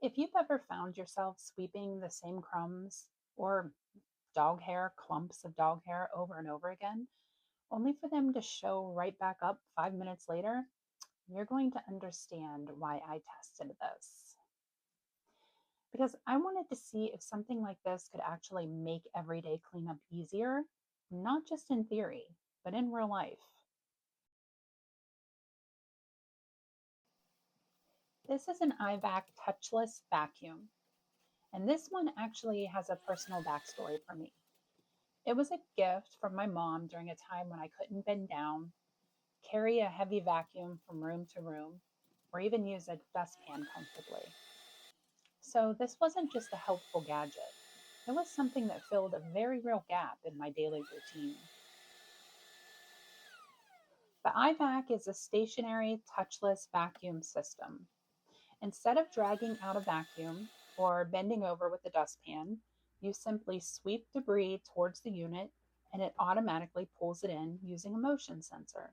If you've ever found yourself sweeping the same crumbs or dog hair, clumps of dog hair over and over again, only for them to show right back up 5 minutes later, you're going to understand why I tested this. Because I wanted to see if something like this could actually make everyday cleanup easier, not just in theory, but in real life. This is an EyeVac Touchless Vacuum, and this one actually has a personal backstory for me. It was a gift from my mom during a time when I couldn't bend down, carry a heavy vacuum from room to room, or even use a dustpan comfortably. So this wasn't just a helpful gadget. It was something that filled a very real gap in my daily routine. The iVac is a stationary touchless vacuum system. Instead of dragging out a vacuum or bending over with the dustpan, you simply sweep debris towards the unit and it automatically pulls it in using a motion sensor.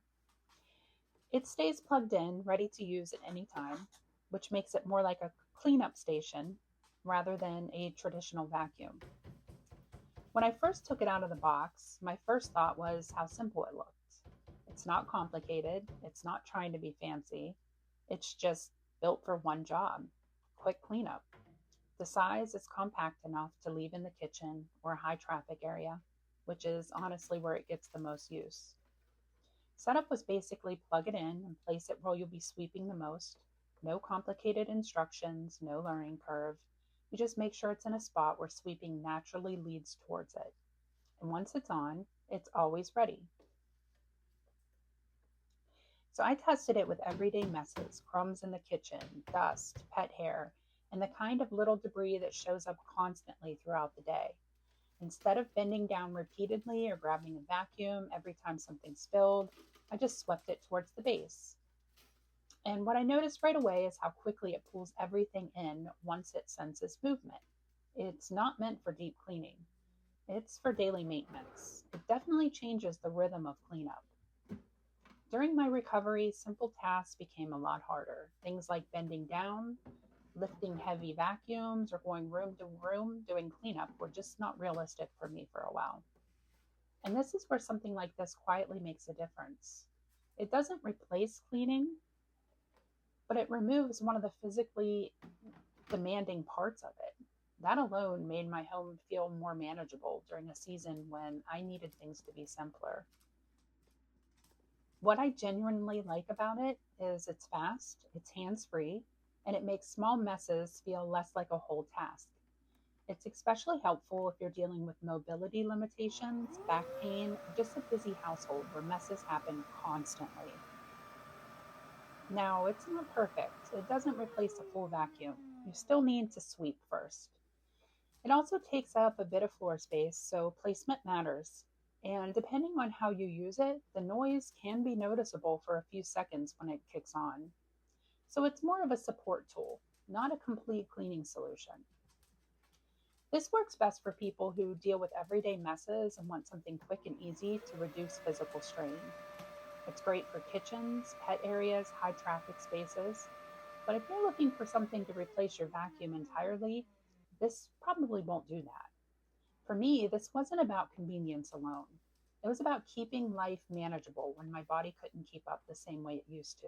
It stays plugged in, ready to use at any time, which makes it more like a cleanup station rather than a traditional vacuum. When I first took it out of the box, my first thought was how simple it looked. It's not complicated, it's not trying to be fancy, it's just built for one job: quick cleanup. The size is compact enough to leave in the kitchen or a high traffic area, which is honestly where it gets the most use. Setup was basically plug it in and place it where you'll be sweeping the most. No complicated instructions, no learning curve. You just make sure it's in a spot where sweeping naturally leads towards it. And once it's on, it's always ready. So I tested it with everyday messes, crumbs in the kitchen, dust, pet hair, and the kind of little debris that shows up constantly throughout the day. Instead of bending down repeatedly or grabbing a vacuum every time something spilled, I just swept it towards the base. And what I noticed right away is how quickly it pulls everything in once it senses movement. It's not meant for deep cleaning, it's for daily maintenance. It definitely changes the rhythm of cleanup. During my recovery, simple tasks became a lot harder. Things like bending down, lifting heavy vacuums, or going room to room doing cleanup were just not realistic for me for a while. And this is where something like this quietly makes a difference. It doesn't replace cleaning, but it removes one of the physically demanding parts of it. That alone made my home feel more manageable during a season when I needed things to be simpler. What I genuinely like about it is it's fast, it's hands free, and it makes small messes feel less like a whole task. It's especially helpful if you're dealing with mobility limitations, back pain, or just a busy household where messes happen constantly. Now, it's not perfect. It doesn't replace a full vacuum. You still need to sweep first. It also takes up a bit of floor space, so placement matters. And depending on how you use it, the noise can be noticeable for a few seconds when it kicks on. So it's more of a support tool, not a complete cleaning solution. This works best for people who deal with everyday messes and want something quick and easy to reduce physical strain. It's great for kitchens, pet areas, high traffic spaces. But if you're looking for something to replace your vacuum entirely, this probably won't do that. For me, this wasn't about convenience alone. It was about keeping life manageable when my body couldn't keep up the same way it used to.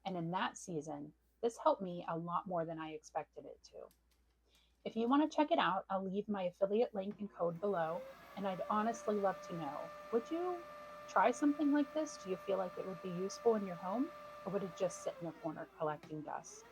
And in that season, this helped me a lot more than I expected it to. If you want to check it out, I'll leave my affiliate link and code below. And I'd honestly love to know, would you try something like this? Do you feel like it would be useful in your home? Or would it just sit in a corner collecting dust?